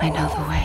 I know the way.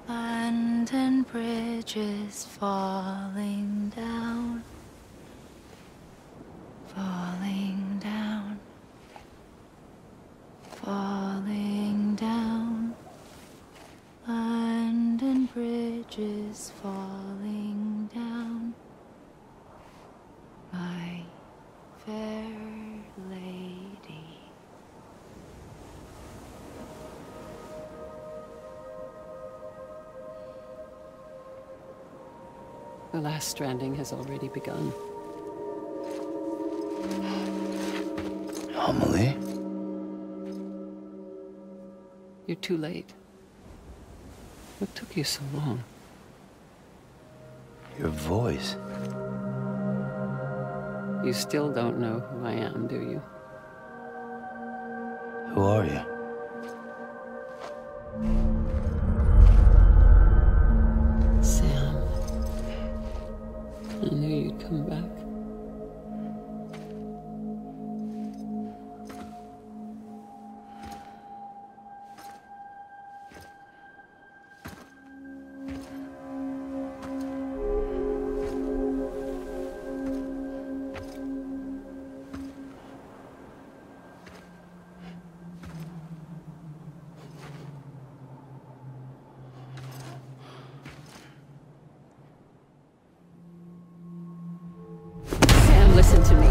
London Bridge is falling down, falling down, falling down. London Bridge is falling down, my fair lady. The last stranding has already begun. Amelie? You're too late. What took you so long? Your voice. You still don't know who I am, do you? Who are you? Sam. I knew you'd come back. Listen to me.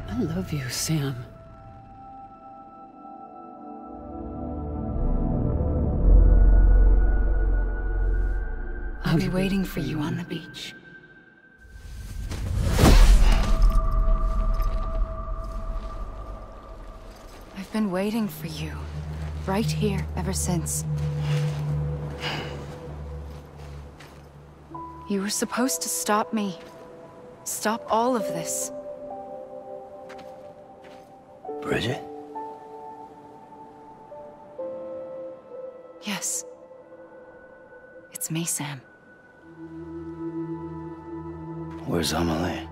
I love you, Sam. I'll be waiting for you on the beach. I've been waiting for you, right here, ever since. You were supposed to stop me. Stop all of this. Bridget? Yes. It's me, Sam. Where's Amelie?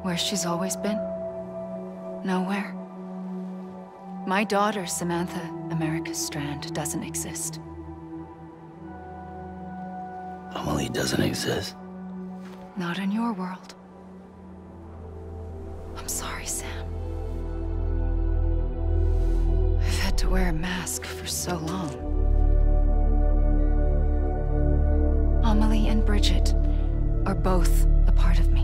Where she's always been. Nowhere. My daughter, Samantha America Strand, doesn't exist. Amelie doesn't exist? Not in your world. I'm sorry, Sam. I've had to wear a mask for so long. Amelie and Bridget are both a part of me.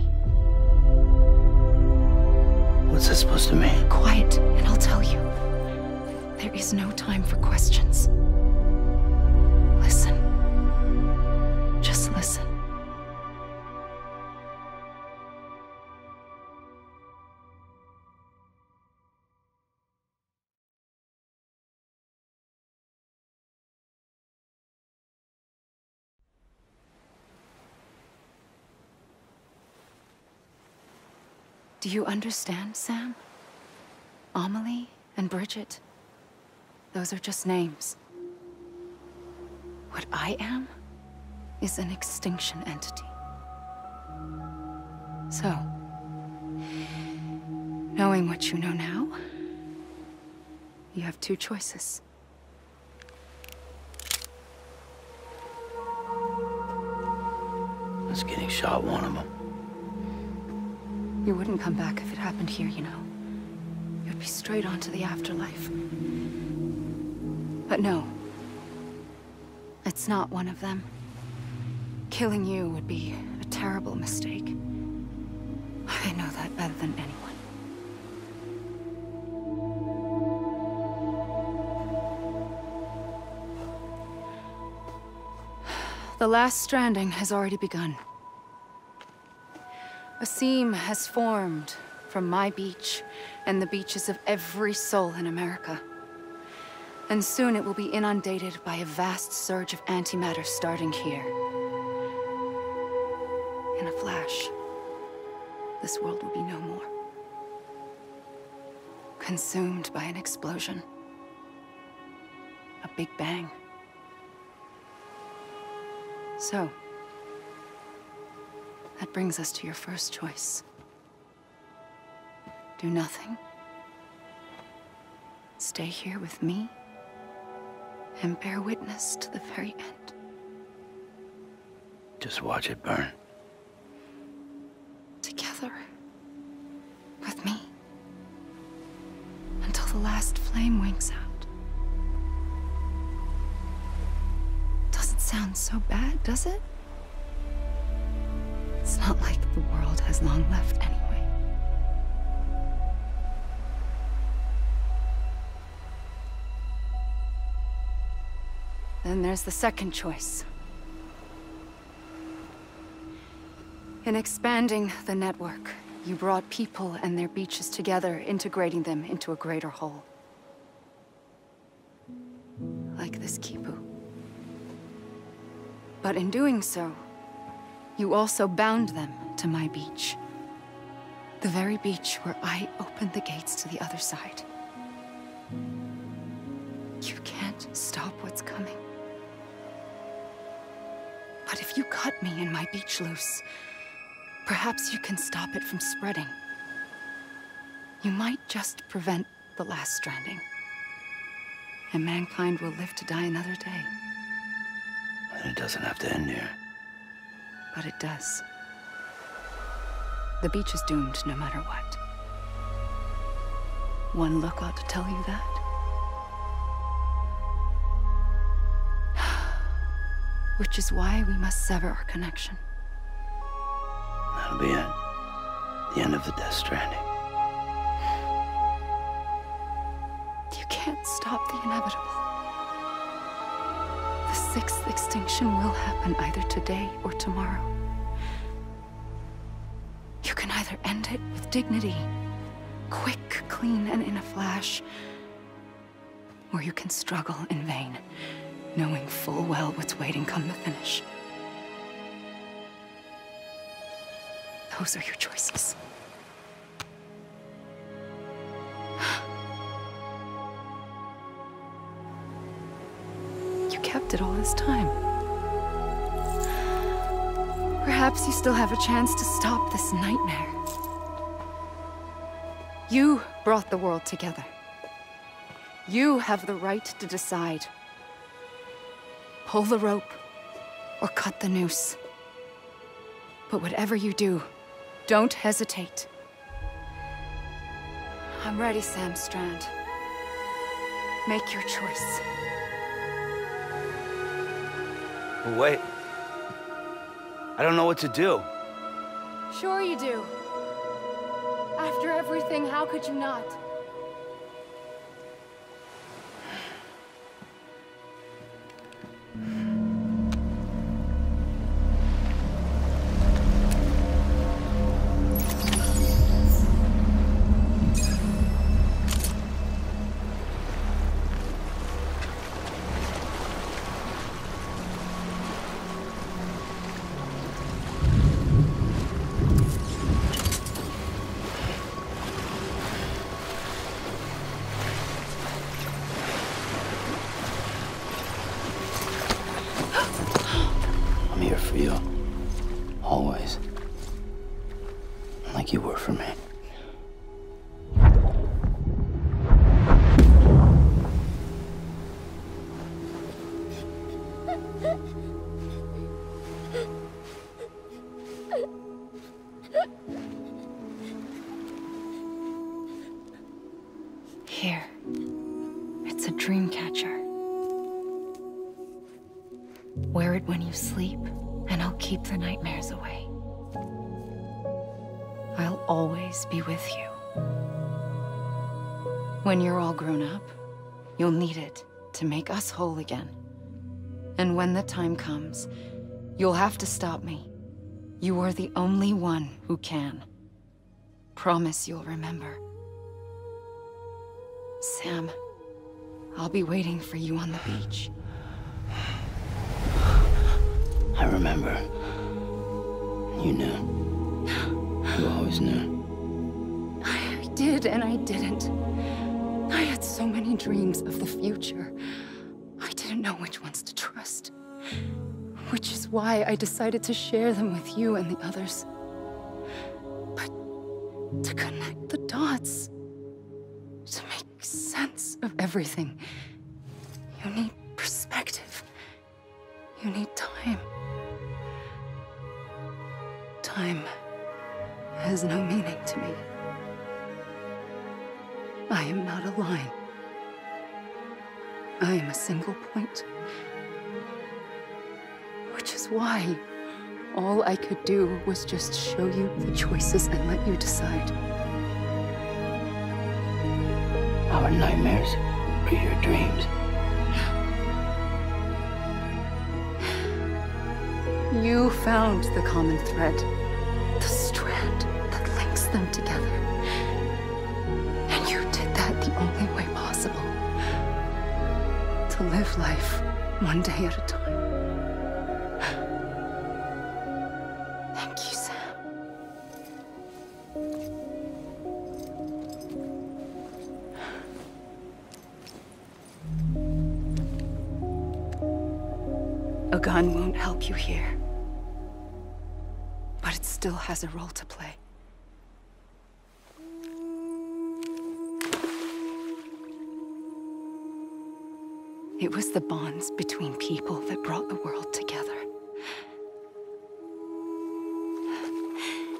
What's that supposed to mean? Quiet, and I'll tell you. There is no time for questions. Listen. Just listen. Do you understand, Sam? Amelie and Bridget, those are just names. What I am is an extinction entity. So, knowing what you know now, you have two choices. Is getting shot one of them? You wouldn't come back if it happened here, you know. You'd be straight on to the afterlife. But no. It's not one of them. Killing you would be a terrible mistake. I know that better than anyone. The last stranding has already begun. A seam has formed from my beach and the beaches of every soul in America. And soon it will be inundated by a vast surge of antimatter starting here. In a flash, this world will be no more. Consumed by an explosion. A big bang. So, that brings us to your first choice. Do nothing. Stay here with me and bear witness to the very end. Just watch it burn. Together. With me. Until the last flame winks out. Doesn't sound so bad, does it? It's not like the world has long left anyway. Then there's the second choice. In expanding the network, you brought people and their beaches together, integrating them into a greater whole. Like this Kipu. But in doing so, you also bound them to my beach. The very beach where I opened the gates to the other side. You can't stop what's coming. But if you cut me and my beach loose, perhaps you can stop it from spreading. You might just prevent the last stranding. And mankind will live to die another day. And it doesn't have to end here. But it does. The beach is doomed no matter what. One look ought to tell you that. Which is why we must sever our connection. That'll be it. The end of the Death Stranding. You can't stop the inevitable. The sixth extinction will happen either today or tomorrow. You can either end it with dignity, quick, clean, and in a flash, or you can struggle in vain, knowing full well what's waiting come the finish. Those are your choices. You kept it all this time. Perhaps you still have a chance to stop this nightmare. You brought the world together. You have the right to decide. Pull the rope or cut the noose. But whatever you do, don't hesitate. I'm ready, Sam Strand. Make your choice. But wait. I don't know what to do. Sure you do. After everything, how could you not? I'm here for you. Always. Like you were for me. Here. It's a dream catcher. Wear it when you sleep, and I'll keep the nightmares away. I'll always be with you. When you're all grown up, you'll need it to make us whole again. And when the time comes, you'll have to stop me. You are the only one who can. Promise you'll remember. Sam, I'll be waiting for you on the beach. I remember. You knew. You always knew. I did and I didn't. I had so many dreams of the future. I didn't know which ones to trust. Which is why I decided to share them with you and the others. But to connect the dots, to make sense of everything, you need perspective. You need time. Time has no meaning to me. I am not a line. I am a single point. Which is why all I could do was just show you the choices and let you decide. Our nightmares are your dreams. You found the common thread, the strand that links them together. And you did that the only way possible. To live life one day at a time. Thank you, Sam. A gun won't help you here. But it still has a role to play. It was the bonds between people that brought the world together.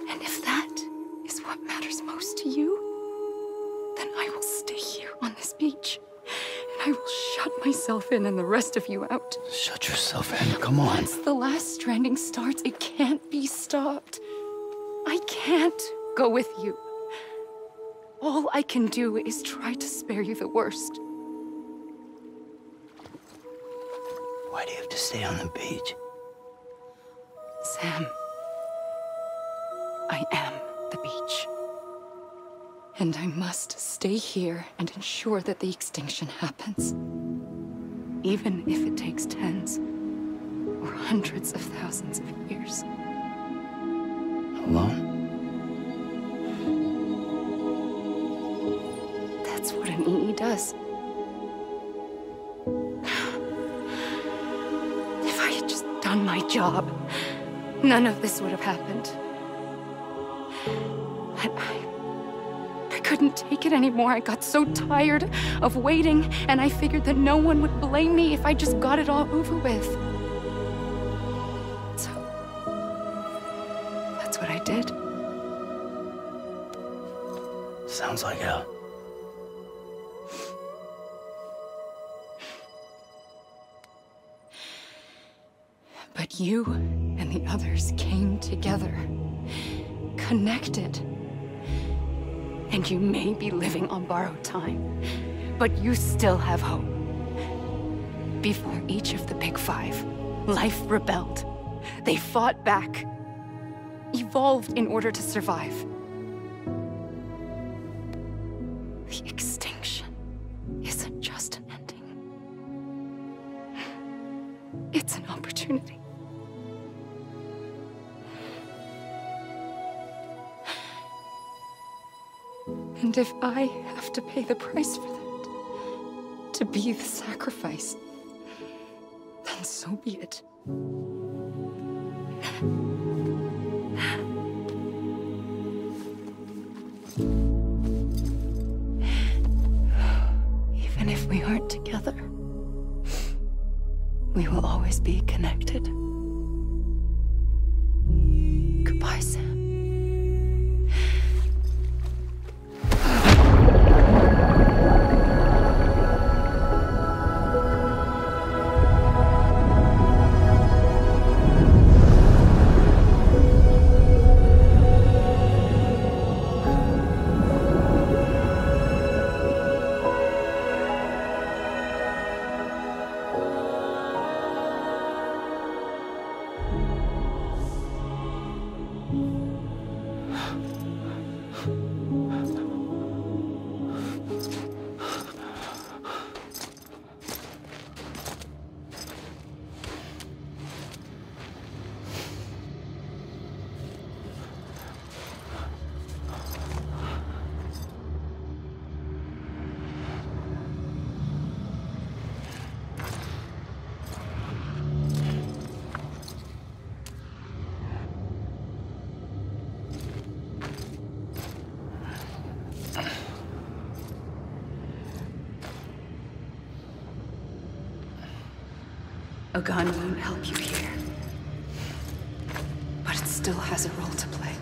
And if that is what matters most to you, then I will stay here on this beach. And I will shut myself in and the rest of you out. Shut yourself in. Come on. Once the last stranding starts, it can't be stopped. I can't go with you. All I can do is try to spare you the worst. Why do you have to stay on the beach? Sam, I am the beach. And I must stay here and ensure that the extinction happens. Even if it takes tens or hundreds of thousands of years. Alone? done my job, none of this would have happened. But I couldn't take it anymore. I got so tired of waiting, and I figured that no one would blame me if I just got it all over with. So, that's what I did. Sounds like hell. But you and the others came together, connected. And you may be living on borrowed time, but you still have hope. Before each of the Big Five, life rebelled. They fought back, evolved in order to survive. The extinction isn't just an ending. It's an opportunity. And if I have to pay the price for that, to be the sacrifice, then so be it. Even if we aren't together, we will always be connected. Goodbye, Sam. A gun won't help you here, but it still has a role to play.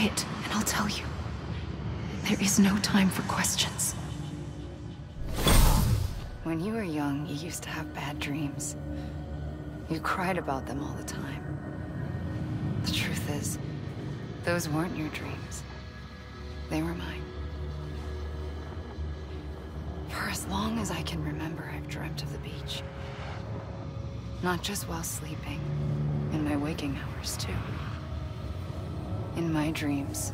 quiet, and I'll tell you. There is no time for questions. When you were young, you used to have bad dreams. You cried about them all the time. The truth is, those weren't your dreams. They were mine. For as long as I can remember, I've dreamt of the beach. Not just while sleeping, in my waking hours too. In my dreams,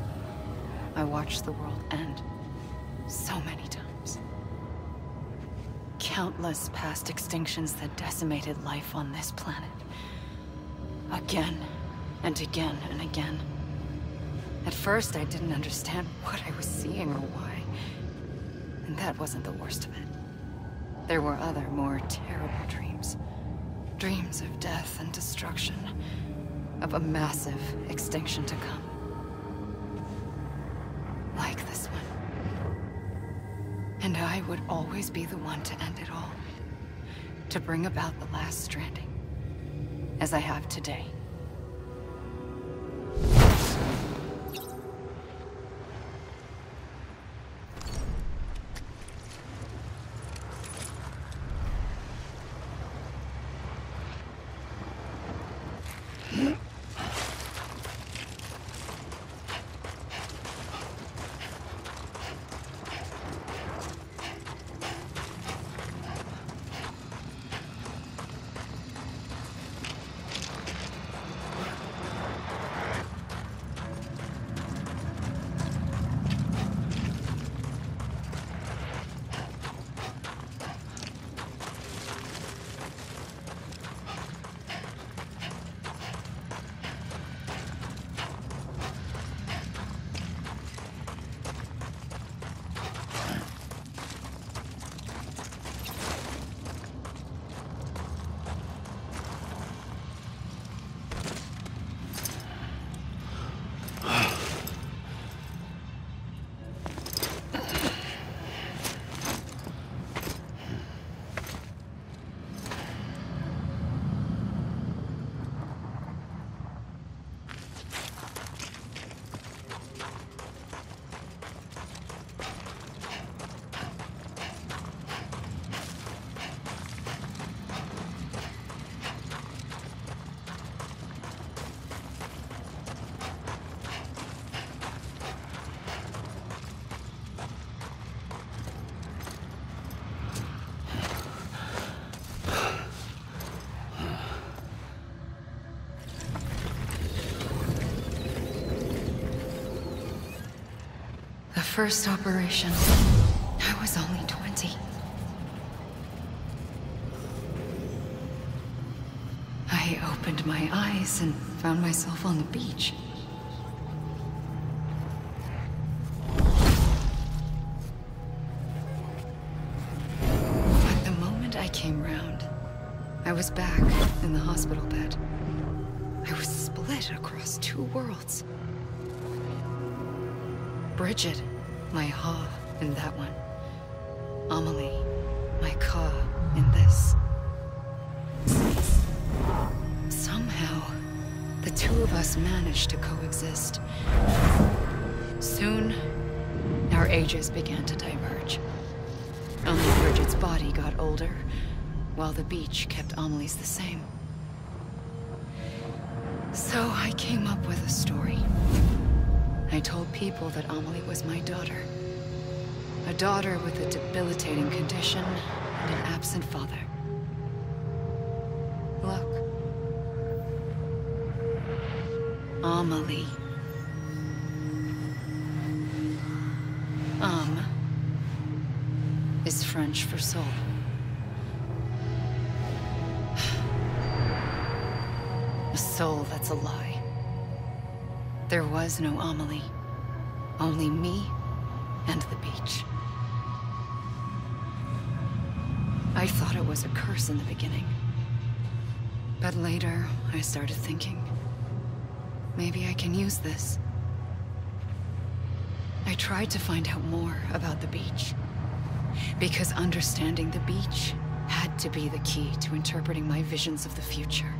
I watched the world end so many times. Countless past extinctions that decimated life on this planet. Again, and again, and again. At first, I didn't understand what I was seeing or why. And that wasn't the worst of it. There were other, more terrible dreams. Dreams of death and destruction. Of a massive extinction to come. Like this one. And I would always be the one to end it all. To bring about the last stranding. As I have today. First operation, I was only 20. I opened my eyes and found myself on the beach. But the moment I came round, I was back in the hospital bed. I was split across two worlds. Bridget. My Ha in that one. Amelie, my Ka in this. Somehow, the two of us managed to coexist. Soon, our ages began to diverge. Only Bridget's body got older, while the beach kept Amelie's the same. So I came up with a story. I told people that Amelie was my daughter. A daughter with a debilitating condition and an absent father. Look. Amelie. Is French for soul. A soul that's a lie. There was no Amelie. Only me and the beach. I thought it was a curse in the beginning. But later, I started thinking, maybe I can use this. I tried to find out more about the beach. Because understanding the beach had to be the key to interpreting my visions of the future.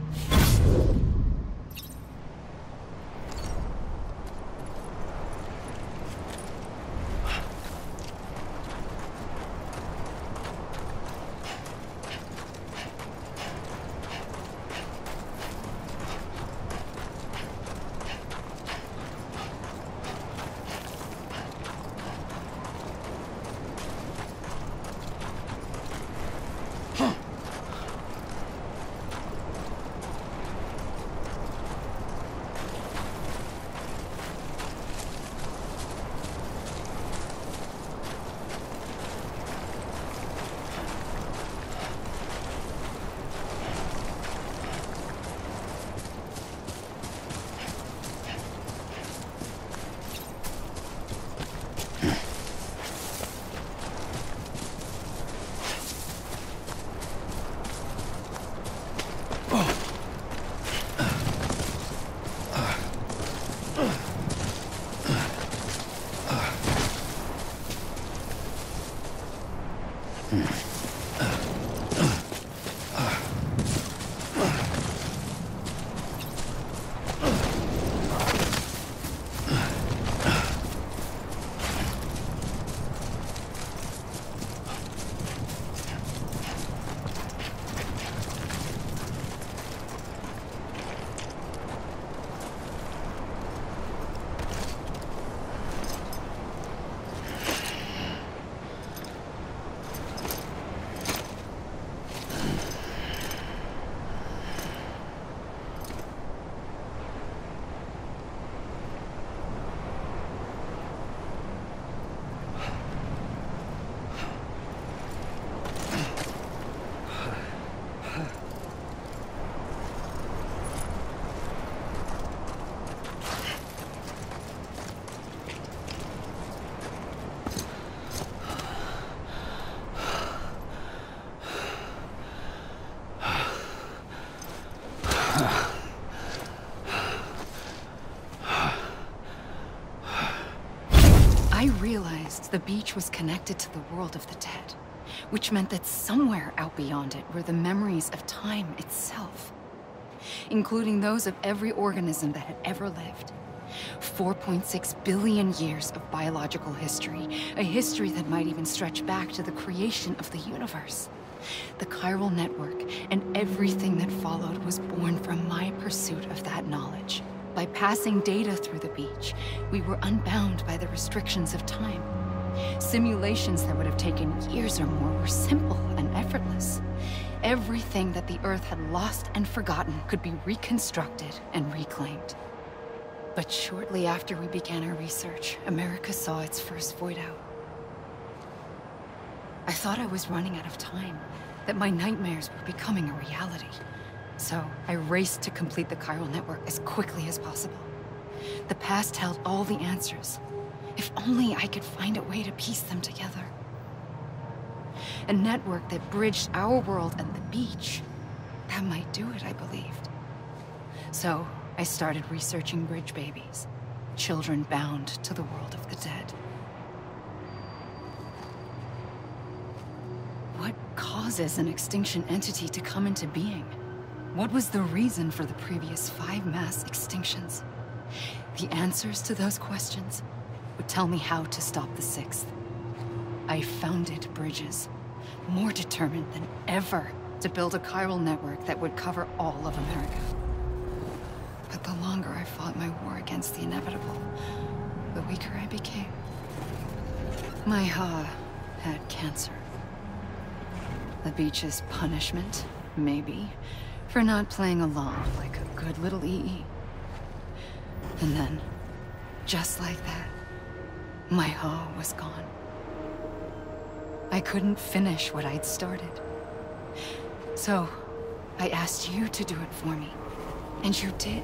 I realized the beach was connected to the world of the dead, which meant that somewhere out beyond it were the memories of time itself, including those of every organism that had ever lived. 4.6 billion years of biological history, a history that might even stretch back to the creation of the universe. The chiral network and everything that followed was born from my pursuit of that knowledge. By passing data through the beach, we were unbound by the restrictions of time. Simulations that would have taken years or more were simple and effortless. Everything that the Earth had lost and forgotten could be reconstructed and reclaimed. But shortly after we began our research, America saw its first void out. I thought I was running out of time, that my nightmares were becoming a reality. So I raced to complete the chiral network as quickly as possible. The past held all the answers. If only I could find a way to piece them together. A network that bridged our world and the beach. That might do it, I believed. So I started researching bridge babies, children bound to the world of the dead. What causes an extinction entity to come into being? What was the reason for the previous 5 mass extinctions? The answers to those questions would tell me how to stop the 6th. I founded bridges, more determined than ever to build a chiral network that would cover all of America. But the longer I fought my war against the inevitable, the weaker I became. My Ha had cancer. The beach's punishment, maybe, for not playing along like a good little EE. And then, just like that, my Ha was gone. I couldn't finish what I'd started. So, I asked you to do it for me. And you did.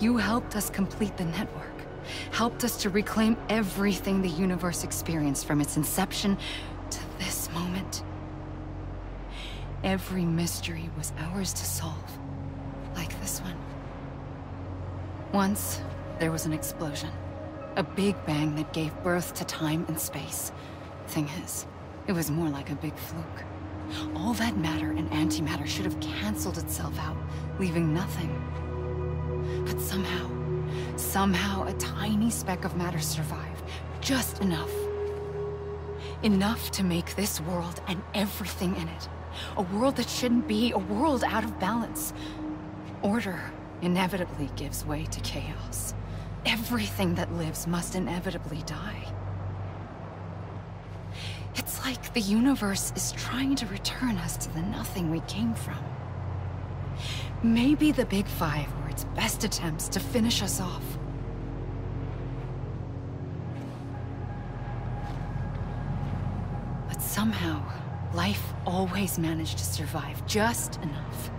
You helped us complete the network. Helped us to reclaim everything the universe experienced from its inception to this moment. Every mystery was ours to solve, like this one. Once, there was an explosion. A big bang that gave birth to time and space. Thing is, it was more like a big fluke. All that matter and antimatter should have canceled itself out, leaving nothing. But somehow a tiny speck of matter survived. Just enough. Enough to make this world and everything in it. A world that shouldn't be, a world out of balance. Order inevitably gives way to chaos. Everything that lives must inevitably die. It's like the universe is trying to return us to the nothing we came from. Maybe the Big Five were its best attempts to finish us off. But somehow, life always managed to survive just enough.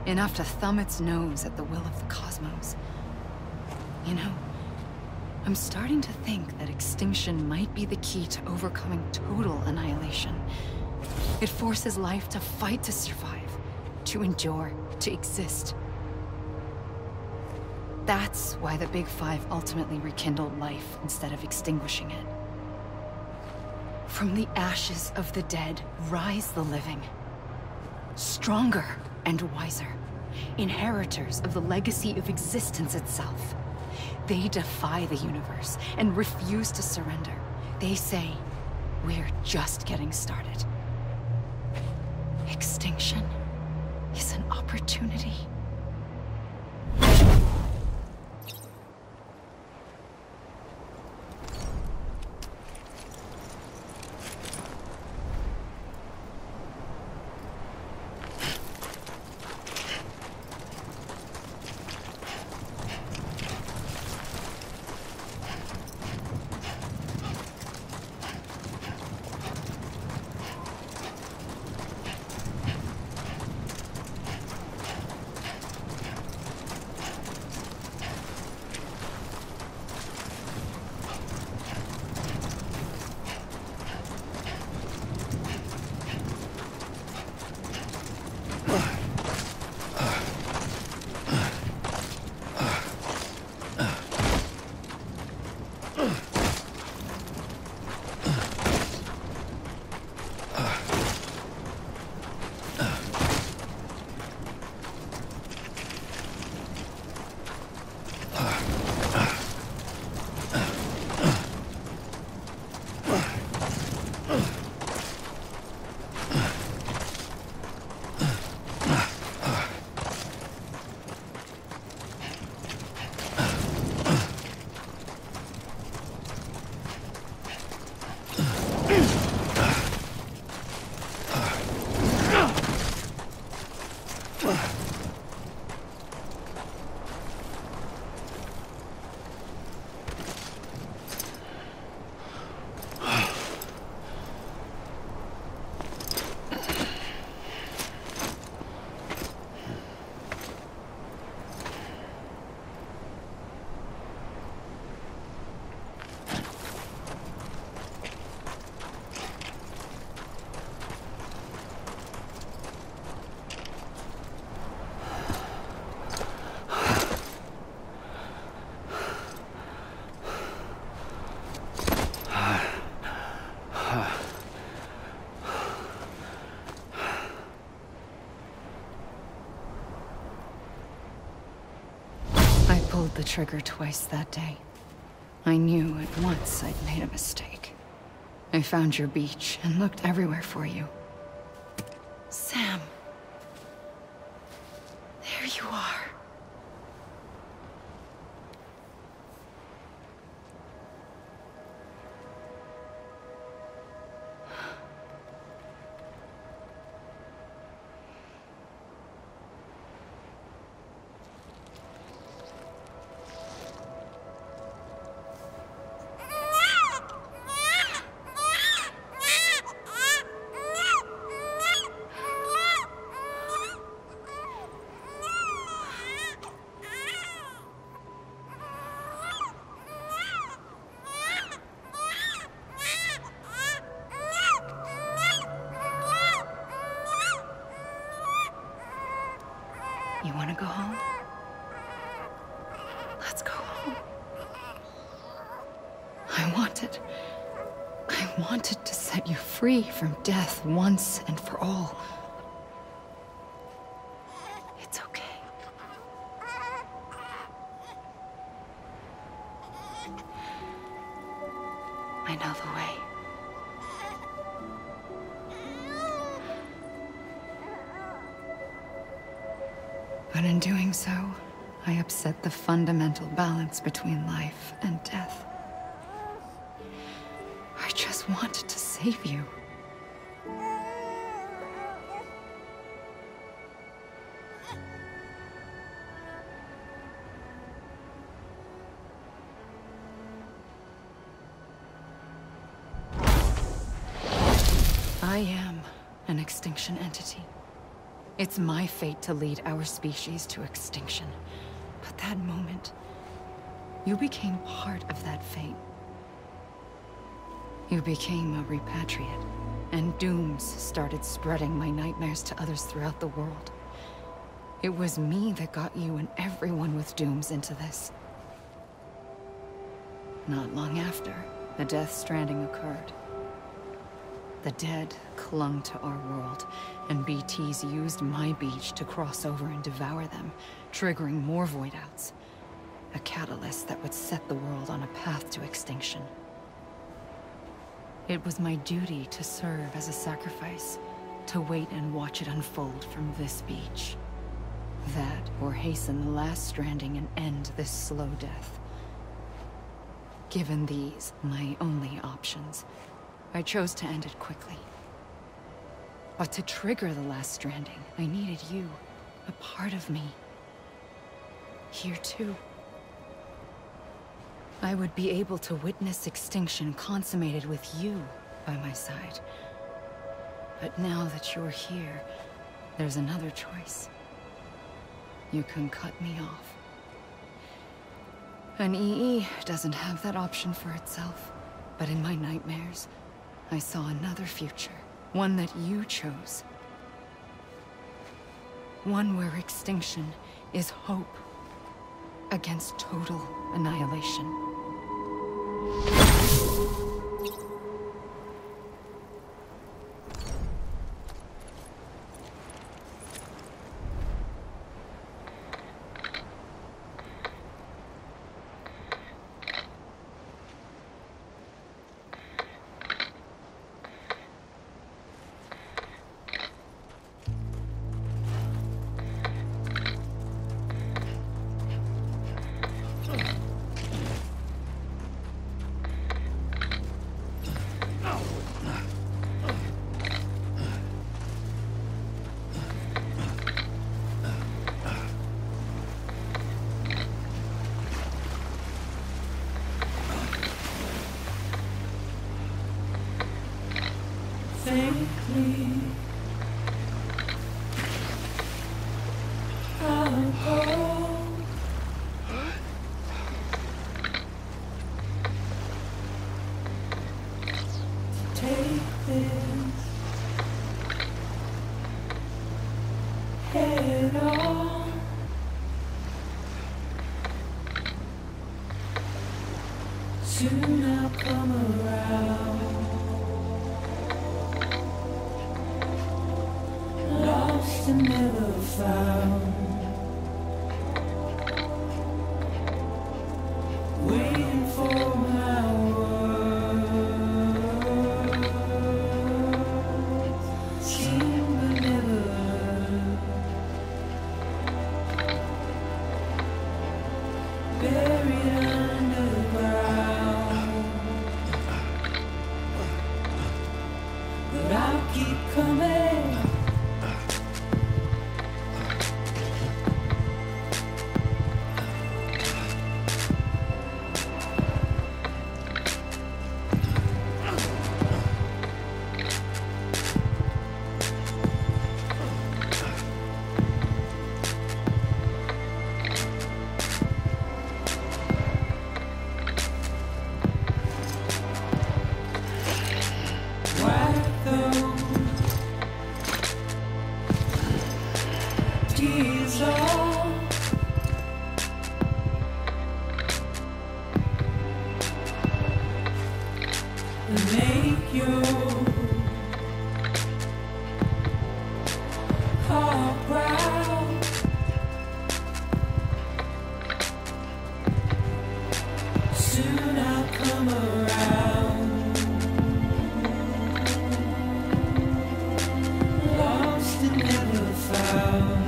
Enough to thumb its nose at the will of the cosmos. You know, I'm starting to think that extinction might be the key to overcoming total annihilation. It forces life to fight to survive, to endure, to exist. That's why the Big Five ultimately rekindled life instead of extinguishing it. From the ashes of the dead rise the living. Stronger and wiser. Inheritors of the legacy of existence itself. They defy the universe and refuse to surrender. They say, we're just getting started. Extinction is an opportunity. Pulled the trigger twice that day. I knew at once I'd made a mistake. I found your beach and looked everywhere for you. Sam. There you are. You want to go home? Let's go home. I wanted to set you free from death once and for all. It's okay. I know the way. But in doing so, I upset the fundamental balance between life and death. I just wanted to save you. I am an extinction entity. It's my fate to lead our species to extinction. But that moment, you became part of that fate. You became a repatriate, and dooms started spreading my nightmares to others throughout the world. It was me that got you and everyone with dooms into this. Not long after, the death stranding occurred. The dead clung to our world, and BTs used my beach to cross over and devour them, triggering more void outs. A catalyst that would set the world on a path to extinction. It was my duty to serve as a sacrifice, to wait and watch it unfold from this beach. That, or hasten the last stranding and end this slow death. Given these, my only options, I chose to end it quickly. But to trigger the last stranding, I needed you, a part of me. Here too. I would be able to witness extinction consummated with you by my side. But now that you're here, there's another choice. You can cut me off. An EE doesn't have that option for itself. But in my nightmares, I saw another future. One that you chose. One where extinction is hope against total annihilation. Soon I'll come around, lost and never found, waiting for my words, seen but never heard, buried underground. But I'll keep coming. Make your heart proud. Soon I'll come around, lost and never found,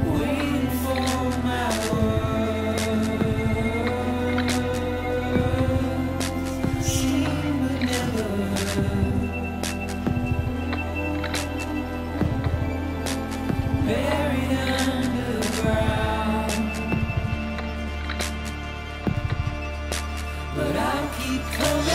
waiting for my words. Buried underground, but I'll keep coming.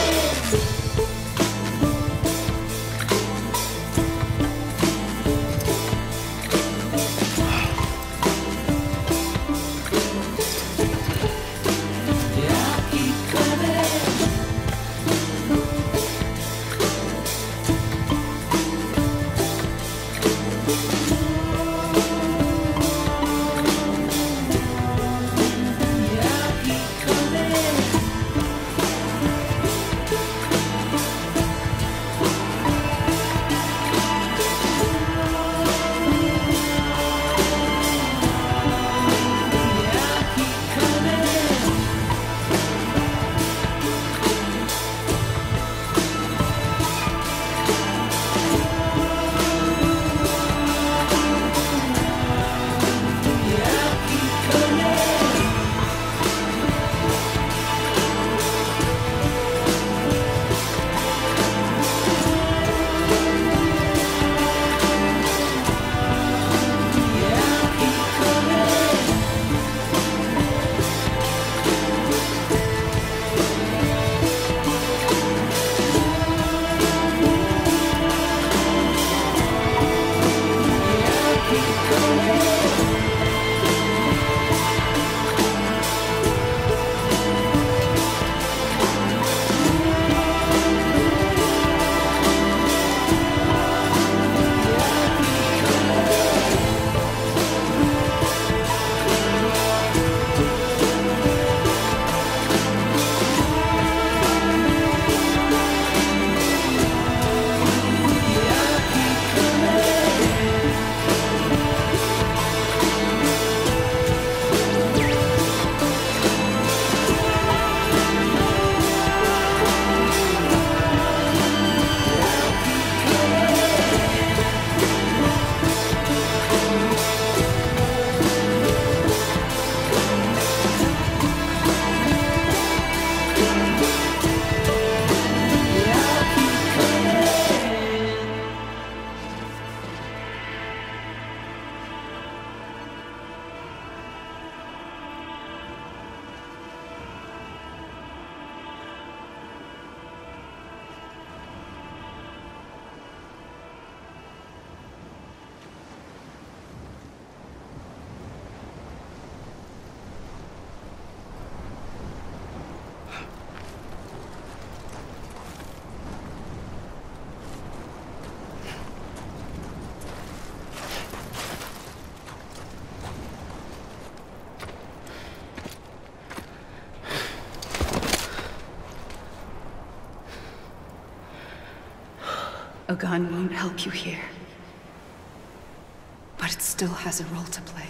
A gun won't help you here. But it still has a role to play.